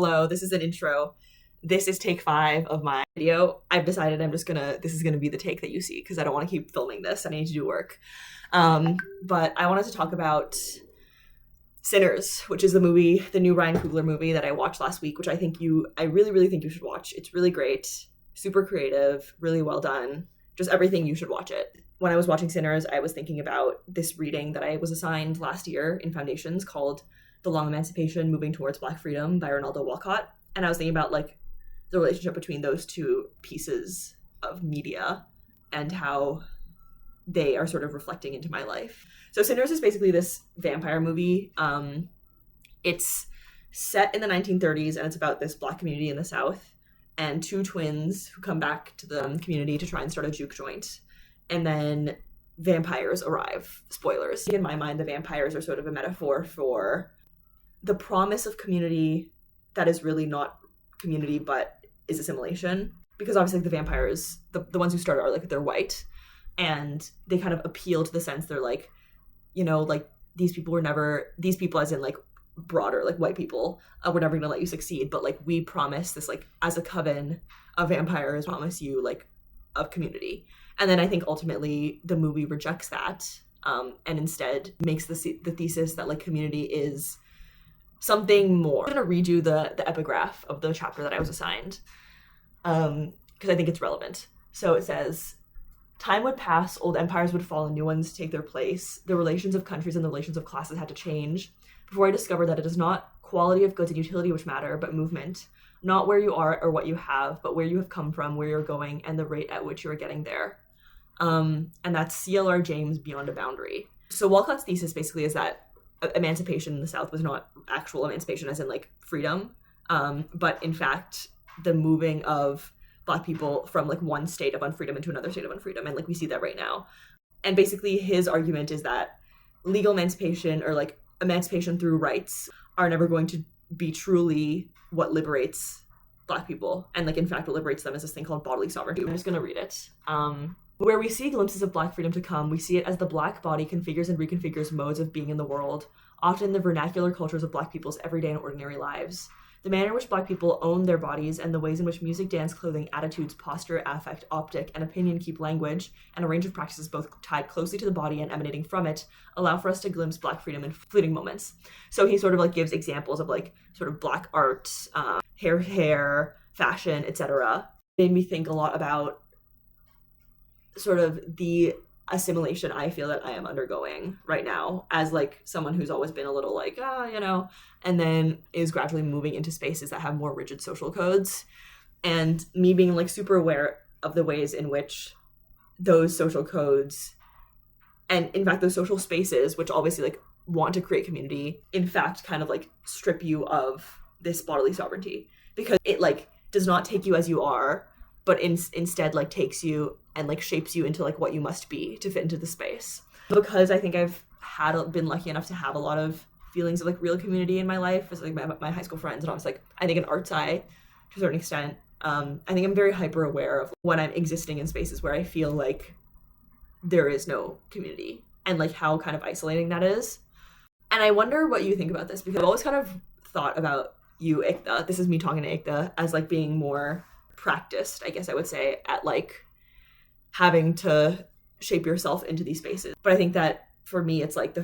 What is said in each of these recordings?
Hello, this is an intro. This is take 5 of my video. I've decided this is gonna be the take that you see because I don't want to keep filming this. I need to do work. But I wanted to talk about Sinners, which is the new Ryan Coogler movie that I watched last week, which I really, really think you should watch. It's really great, super creative, really well done. Just everything, you should watch it. When I was watching Sinners, I was thinking about this reading that I was assigned last year in Foundations called The Long Emancipation, Moving Towards Black Freedom by Ronaldo Walcott. And I was thinking about the relationship between those two pieces of media and how they are sort of reflecting into my life. So Sinners is basically this vampire movie. It's set in the 1930s and it's about this Black community in the South and two twins who come back to the community to try and start a juke joint. And then vampires arrive. Spoilers. In my mind, the vampires are sort of a metaphor for the promise of community that is really not community but is assimilation. Because obviously the vampires, the ones who start are they're white, and they kind of appeal to the sense they're these people as in broader white people, we're never gonna let you succeed, but we promise this as a coven of vampires, promise you a community. And then I think ultimately the movie rejects that, and instead makes the thesis that community is something more. I'm gonna read you the epigraph of the chapter that I was assigned, because I think it's relevant. So it says, "Time would pass, old empires would fall and new ones take their place. The relations of countries and the relations of classes had to change before I discovered that it is not quality of goods and utility which matter, but movement. Not where you are or what you have, but where you have come from, where you're going, and the rate at which you are getting there." And that's C.L.R. James' Beyond a Boundary. So Walcott's thesis basically is that emancipation in the South was not actual emancipation as in freedom, but in fact the moving of Black people from one state of unfreedom into another state of unfreedom, and we see that right now. And basically his argument is that legal emancipation or emancipation through rights are never going to be truly what liberates Black people, and in fact what liberates them is this thing called bodily sovereignty. I'm just going to read it. "Where we see glimpses of Black freedom to come, we see it as the Black body configures and reconfigures modes of being in the world, often the vernacular cultures of Black people's everyday and ordinary lives. The manner in which Black people own their bodies and the ways in which music, dance, clothing, attitudes, posture, affect, optic, and opinion keep language, and a range of practices both tied closely to the body and emanating from it, allow for us to glimpse Black freedom in fleeting moments." So he sort of gives examples of sort of Black art, hair, fashion, etc. Made me think a lot about sort of the assimilation I feel that I am undergoing right now as someone who's always been a little and then is gradually moving into spaces that have more rigid social codes, and me being super aware of the ways in which those social codes and in fact those social spaces, which obviously want to create community, in fact kind of strip you of this bodily sovereignty, because it does not take you as you are, but instead takes you and shapes you into what you must be to fit into the space. Because I think I've been lucky enough to have a lot of feelings of real community in my life as my high school friends, and I was I think an arts eye to a certain extent. I think I'm very hyper aware of when I'm existing in spaces where I feel there is no community, and how kind of isolating that is. And I wonder what you think about this, because I've always kind of thought about you, Ikta. This is me talking to Ikta, as being more practiced, I guess I would say, at having to shape yourself into these spaces. But I think that for me it's not the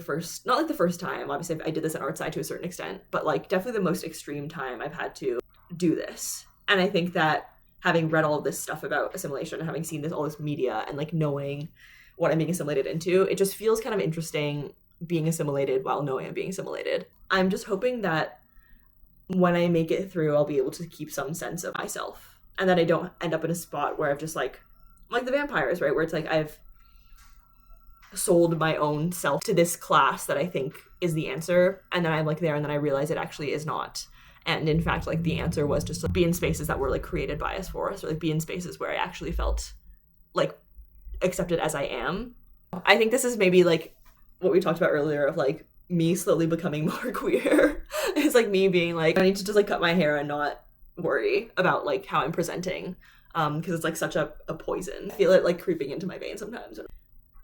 first time, obviously I did this in art side to a certain extent, but definitely the most extreme time I've had to do this. And I think that having read all of this stuff about assimilation and having seen all this media and knowing what I'm being assimilated into, it just feels kind of interesting being assimilated while knowing I'm being assimilated. I'm just hoping that when I make it through, I'll be able to keep some sense of myself, and that I don't end up in a spot where I've just like the vampires, right? Where it's I've sold my own self to this class that I think is the answer, and then I'm there, and then I realize it actually is not. And in fact, the answer was just to be in spaces that were created by us for us, or be in spaces where I actually felt accepted as I am. I think this is maybe what we talked about earlier of me slowly becoming more queer. It's me being I need to just cut my hair and not worry about how I'm presenting, because it's such a poison. I feel it creeping into my veins sometimes.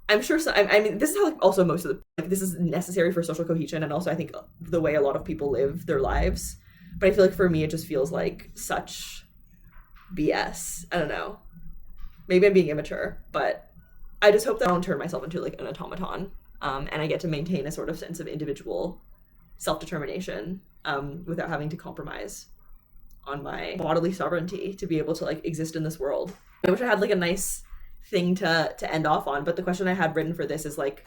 I'm sure I mean this is how also most of the this is necessary for social cohesion, and also I think the way a lot of people live their lives. But I feel like for me, it just feels like such BS. I don't know. Maybe I'm being immature, but I just hope that I don't turn myself into like an automaton, and I get to maintain a sort of sense of individual self-determination, without having to compromise on my bodily sovereignty to be able to like exist in this world. I wish I had like a nice thing to end off on, but the question I had written for this is like,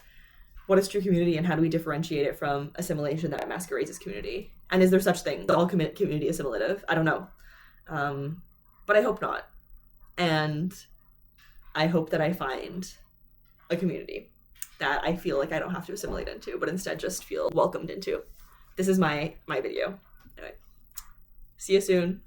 what is true community and how do we differentiate it from assimilation that masquerades as community? And is there such thing? Is all community assimilative? I don't know. But I hope not. And I hope that I find a community that I feel like I don't have to assimilate into, but instead just feel welcomed into. This is my video. Anyway, see you soon.